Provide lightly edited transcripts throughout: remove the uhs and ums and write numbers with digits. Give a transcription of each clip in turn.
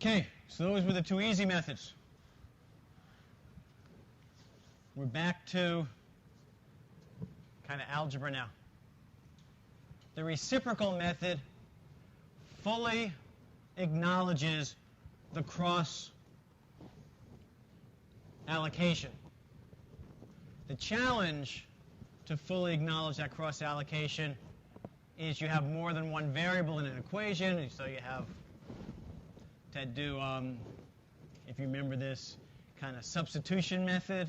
Okay, so those were the two easy methods. We're back to kind of algebra now. The reciprocal method fully acknowledges the cross allocation. The challenge to fully acknowledge that cross allocation is you have more than one variable in an equation, and so you have to do, if you remember this kind of substitution method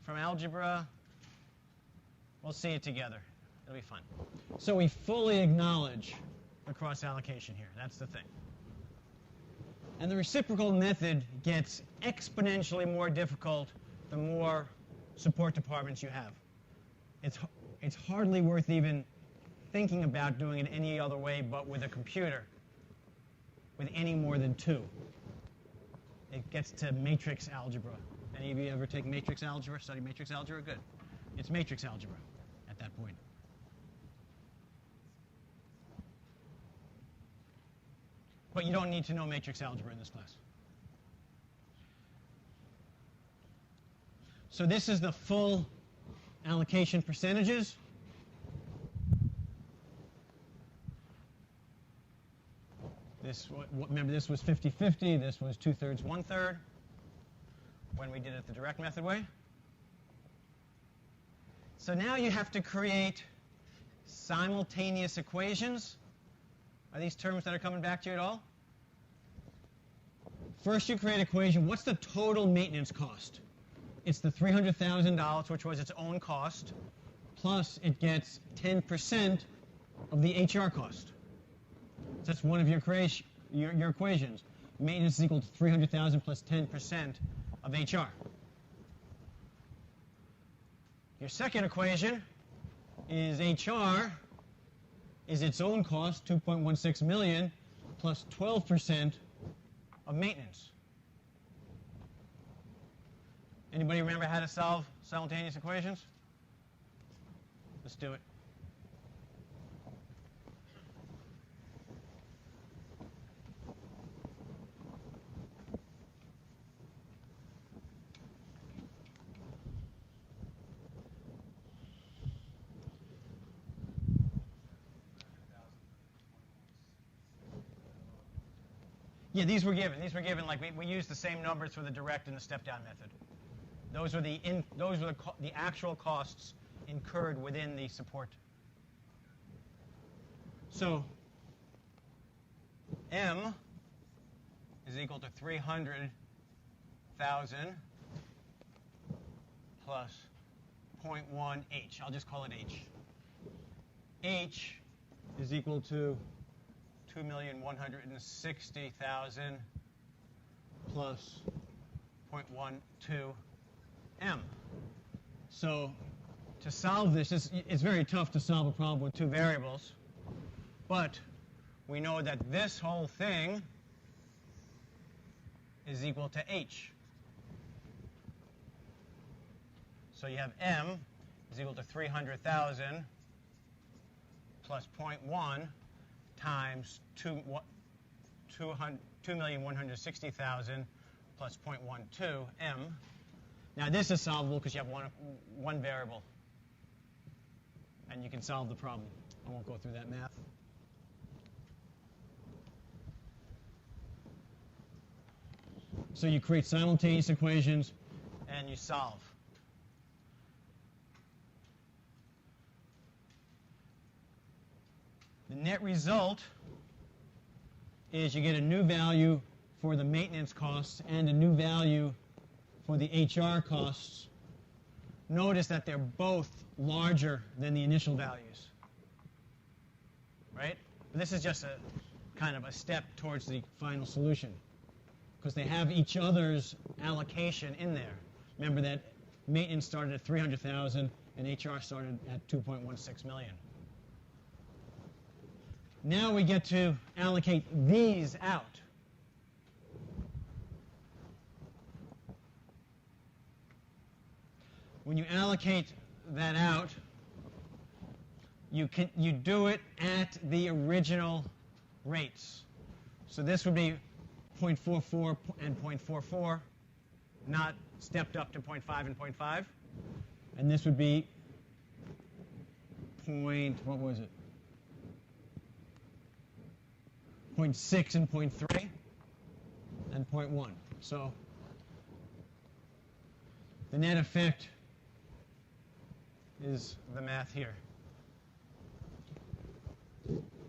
from algebra. We'll see it together. It'll be fun. So we fully acknowledge the cross allocation here. That's the thing. And the reciprocal method gets exponentially more difficult the more support departments you have. It's hardly worth even thinking about doing it any other way but with a computer, with any more than two. It gets to matrix algebra. Any of you ever take matrix algebra, study matrix algebra? Good. It's matrix algebra at that point. But you don't need to know matrix algebra in this class. So this is the full allocation percentages. Remember, this was 50-50. This was 2/3, 1/3 when we did it the direct method way. So now you have to create simultaneous equations. Are these terms that are coming back to you at all? First, you create an equation. What's the total maintenance cost? It's the $300,000, which was its own cost, plus it gets 10% of the HR cost. So that's one of your equations. Maintenance is equal to $300,000 plus 10% of HR. Your second equation is HR is its own cost, $2.16 million, plus 12% of maintenance. Anybody remember how to solve simultaneous equations? Let's do it. Yeah, these were given. These were given like we used the same numbers for the direct and the step-down method. Those were the actual costs incurred within the support. So M is equal to 300,000 plus 0.1 H. I'll just call it H. H is equal to 2,160,000 plus 0.12 M. So to solve this, it's very tough to solve a problem with two variables, but we know that this whole thing is equal to H. So you have M is equal to 300,000 plus 0.1 times 2,160,000 plus 0.12 M. Now this is solvable because you have one variable. And you can solve the problem. I won't go through that math. So you create simultaneous equations and you solve. The net result is you get a new value for the maintenance costs and a new value for the HR costs. Notice that they're both larger than the initial values, right? But this is just a kind of a step towards the final solution because they have each other's allocation in there. Remember that maintenance started at 300,000 and HR started at 2.16 million. Now we get to allocate these out. When you allocate that out, you do it at the original rates. So this would be 0.44 and 0.44, not stepped up to 0.5 and 0.5. And this would be what was it? 0.6 and 0.3 and 0.1. So the net effect is the math here.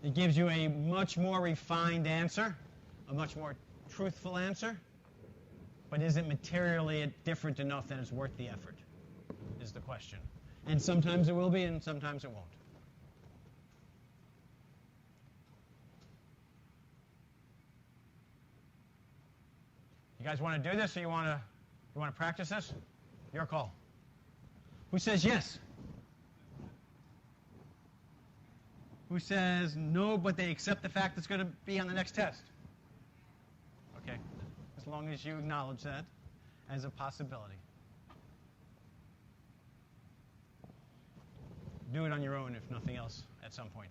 It gives you a much more refined answer, a much more truthful answer, but is it materially different enough that it's worth the effort, is the question. And sometimes it will be, and sometimes it won't. You guys want to do this, or you want to practice this? Your call. Who says yes? Who says no, but they accept the fact it's going to be on the next test? Okay, as long as you acknowledge that as a possibility. Do it on your own, if nothing else, at some point.